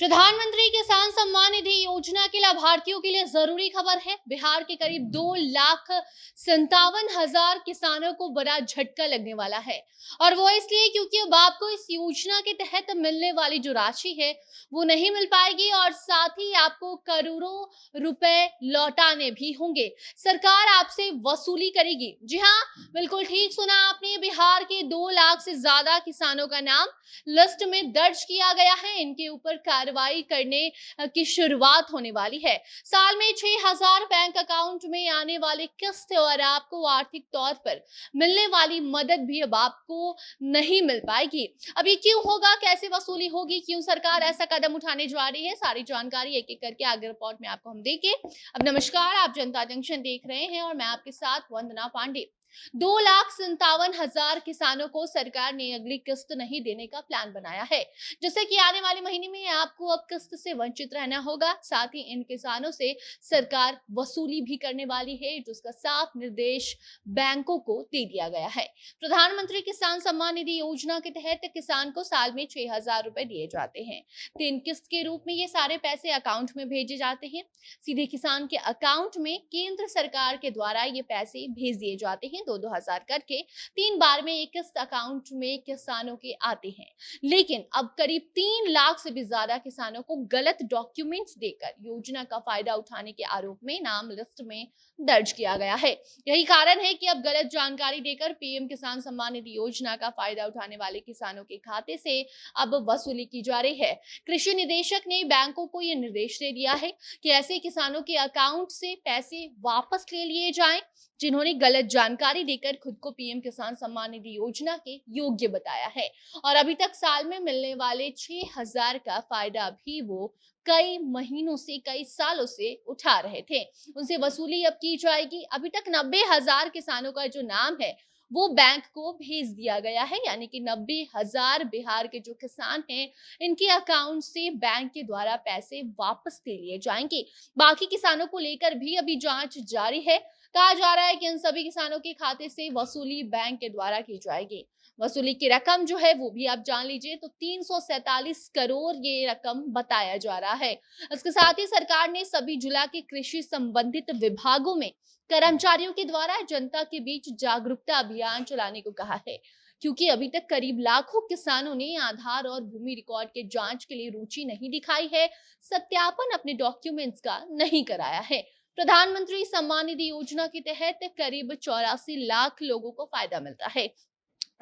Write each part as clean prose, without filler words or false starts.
प्रधानमंत्री किसान सम्मान निधि योजना के लाभार्थियों के लिए जरूरी खबर है। बिहार के करीब 2,57,000 किसानों को बड़ा झटका लगने वाला है और वो इसलिए क्योंकि अब आपको इस योजना के तहत मिलने वाली जो राशि है वो नहीं मिल पाएगी और साथ ही आपको करोड़ों रुपए लौटाने भी होंगे। सरकार आपसे वसूली करेगी। जी हाँ, बिल्कुल ठीक सुना आपने। बिहार के 2 लाख से ज्यादा किसानों का नाम लिस्ट में दर्ज किया गया है। इनके ऊपर कार्रवाई करने की शुरुआत होने वाली है। साल में 6,000 बैंक अकाउंट में आने वाले किस्त और आपको आर्थिक तौर पर मिलने वाली मदद भी अब आपको नहीं मिल पाएगी। अब ये क्यों होगा, कैसे वसूली होगी, क्यों सरकार ऐसा कदम उठाने जा रही है, सारी जानकारी एक एक करके आगे रिपोर्ट में आपको हम देंगे। अब नमस्कार, आप जनता जंक्शन देख रहे हैं और मैं आपके साथ वंदना पांडे। 2,57,000 किसानों को सरकार ने अगली किस्त नहीं देने का प्लान बनाया है, जिससे कि आने वाले महीने में आपको अब किस्त से वंचित रहना होगा। साथ ही इन किसानों से सरकार वसूली भी करने वाली है, जिसका साफ निर्देश बैंकों को दे दिया गया है। प्रधानमंत्री किसान सम्मान निधि योजना के तहत किसान को साल में 6,000 रुपए दिए जाते हैं। 3 किस्त के रूप में ये सारे पैसे अकाउंट में भेजे जाते हैं। सीधे किसान के अकाउंट में केंद्र सरकार के द्वारा ये पैसे भेज दिए जाते हैं। 2-2 हजार करके 3 बार में एक किस्त अकाउंट में किसानों के आते हैं। लेकिन अब करीब 3 लाख से भी ज्यादा किसानों को गलत डॉक्यूमेंट्स देकर योजना का फायदा उठाने के आरोप में नाम लिस्ट में दर्ज किया गया है। यही कारण है कि अब गलत जानकारी देकर पीएम किसान सम्मान निधि योजना का फायदा उठाने वाले किसानों के खाते से अब वसूली की जा रही है। कृषि निदेशक ने बैंकों को यह निर्देश दे दिया है कि ऐसे किसानों के अकाउंट से पैसे वापस ले लिए जाएं जिन्होंने गलत जानकारी देकर खुद को पीएम किसान सम्मान निधि योजना के योग्य बताया है और अभी तक साल में मिलने वाले 6,000 का फायदा भी वो कई महीनों से, कई सालों से उठा रहे थे। उनसे वसूली अब की जाएगी। अभी तक 90,000 किसानों का जो नाम है वो बैंक को भेज दिया गया है, यानी कि 90,000 बिहार के जो किसान हैं इनके अकाउंट से बैंक के द्वारा पैसे वापस ले लिए जाएंगे। बाकी किसानों को लेकर भी अभी जांच जारी है। कहा जा रहा है कि इन सभी किसानों के खाते से वसूली बैंक के द्वारा की जाएगी। वसूली की रकम जो है वो भी आप जान लीजिए तो 347 करोड़ ये रकम बताया जा रहा है। इसके साथ ही सरकार ने सभी जिला के कृषि संबंधित विभागों में कर्मचारियों के द्वारा जनता के बीच जागरूकता अभियान चलाने को कहा है, क्योंकि अभी तक करीब लाखों किसानों ने आधार और भूमि रिकॉर्ड के जांच के लिए रुचि नहीं दिखाई है, सत्यापन अपने डॉक्यूमेंट्स का नहीं कराया है। प्रधानमंत्री सम्मान निधि योजना के तहत करीब 84 लाख लोगों को फायदा मिलता है,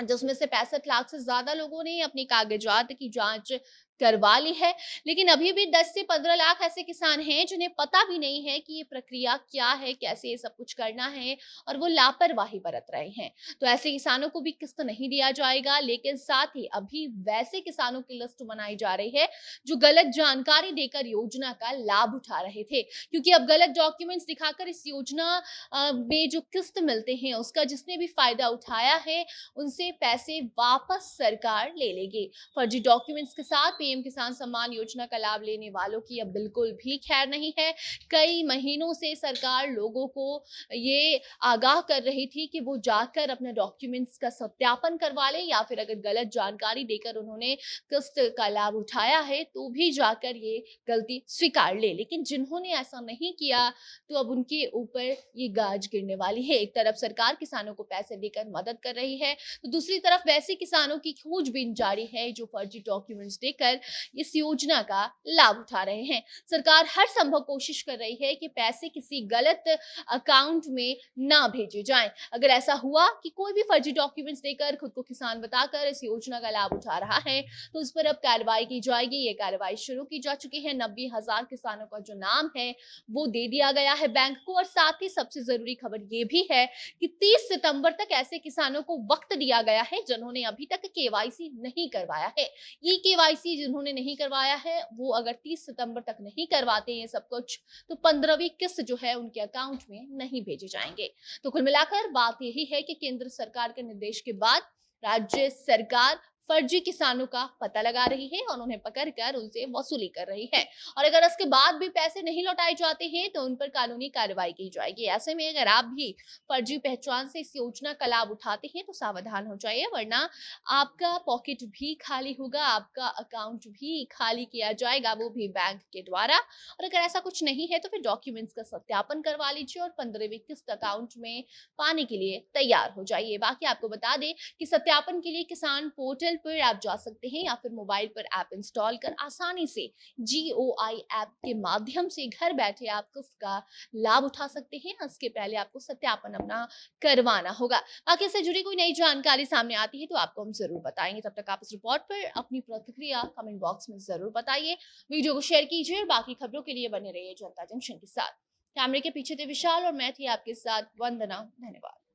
जिसमें से 65 लाख से ज्यादा लोगों ने अपनी कागजात की जांच करवा ली है। लेकिन अभी भी 10 से 15 लाख ऐसे किसान हैं जिन्हें पता भी नहीं है कि ये प्रक्रिया क्या है, कैसे ये सब कुछ करना है और वो लापरवाही बरत रहे हैं। तो ऐसे किसानों को भी किस्त नहीं दिया जाएगा। लेकिन साथ ही अभी वैसे किसानों की लिस्ट बनाई जा रही है जो गलत जानकारी देकर योजना का लाभ उठा रहे थे, क्योंकि अब गलत डॉक्यूमेंट्स दिखाकर इस योजना में जो किस्त मिलते हैं उसका जिसने भी फायदा उठाया है उनसे पैसे वापस सरकार ले लेगी। फर्जी डॉक्यूमेंट्स के साथ पीएम किसान सम्मान योजना का लाभ लेने वालों की अब बिल्कुल भी खैर नहीं है। कई महीनों से सरकार लोगों को ये आगाह कर रही थी कि वो जाकर अपने डॉक्यूमेंट्स का सत्यापन करवा ले या फिर अगर गलत जानकारी देकर उन्होंने किस्त का लाभ उठाया है तो भी जाकर ये गलती स्वीकार ले। लेकिन जिन्होंने ऐसा नहीं किया तो अब उनके ऊपर ये गाज गिरने वाली है। एक तरफ सरकार किसानों को पैसे देकर मदद कर रही है तो दूसरी तरफ वैसे किसानों की खोजबीन जारी है जो फर्जी डॉक्यूमेंट्स देकर इस योजना का लाभ उठा रहे हैं। सरकार हर संभव कोशिश कर रही है कि पैसे किसी गलत अकाउंट में ना भेजे जाएं। अगर ऐसा हुआ कि कोई भी फर्जी डॉक्यूमेंट्स देकर खुद को किसान बताकर इस योजना का लाभ उठा रहा है तो उस पर अब कार्रवाई की जाएगी। ये कार्रवाई शुरू की जा चुकी है। 90,000 किसानों का जो नाम है वो दे दिया गया है बैंक को और साथ ही सबसे जरूरी खबर ये भी है कि 30 सितंबर तक ऐसे किसानों को वक्त दिया गया है जिन्होंने अभी तक केवाईसी नहीं करवाया है। ये केवाईसी जिन्होंने नहीं करवाया है वो अगर 30 सितंबर तक नहीं करवाते ये सब कुछ तो 15वीं किस्त जो है उनके अकाउंट में नहीं भेजे जाएंगे। तो कुल मिलाकर बात यही है कि केंद्र सरकार के निर्देश के बाद राज्य सरकार फर्जी किसानों का पता लगा रही है और उन्हें पकड़कर उनसे वसूली कर रही है। और अगर इसके बाद भी पैसे नहीं लौटाए जाते हैं तो उन पर कानूनी कार्रवाई की जाएगी। ऐसे में अगर आप भी फर्जी पहचान से इस योजना का लाभ उठाते हैं तो सावधान हो जाइए, वरना आपका पॉकेट भी खाली होगा, आपका अकाउंट भी खाली किया जाएगा, वो भी बैंक के द्वारा। और अगर ऐसा कुछ नहीं है तो फिर डॉक्यूमेंट्स का सत्यापन करवा लीजिए और 15वीं किस्त अकाउंट में पाने के लिए तैयार हो जाइए। बाकी आपको बता दें कि सत्यापन के लिए किसान पोर्टल पर आप जा सकते हैं या फिर मोबाइल पर ऐप इंस्टॉल कर आसानी से GOI ऐप के माध्यम से घर बैठे आप इसका लाभ उठा सकते हैं। इसके पहले आपको सत्यापन अपना करवाना होगा। बाकी इससे जुड़ी कोई नई जानकारी सामने आती है तो आपको हम जरूर बताएंगे। तब तक आप इस रिपोर्ट पर अपनी प्रतिक्रिया कमेंट बॉक्स में जरूर बताइए, वीडियो को शेयर कीजिए और बाकी खबरों के लिए बने रहिए जनता जंक्शन के साथ। कैमरे के पीछे थे विशाल और मैं थी आपके साथ वंदना। धन्यवाद।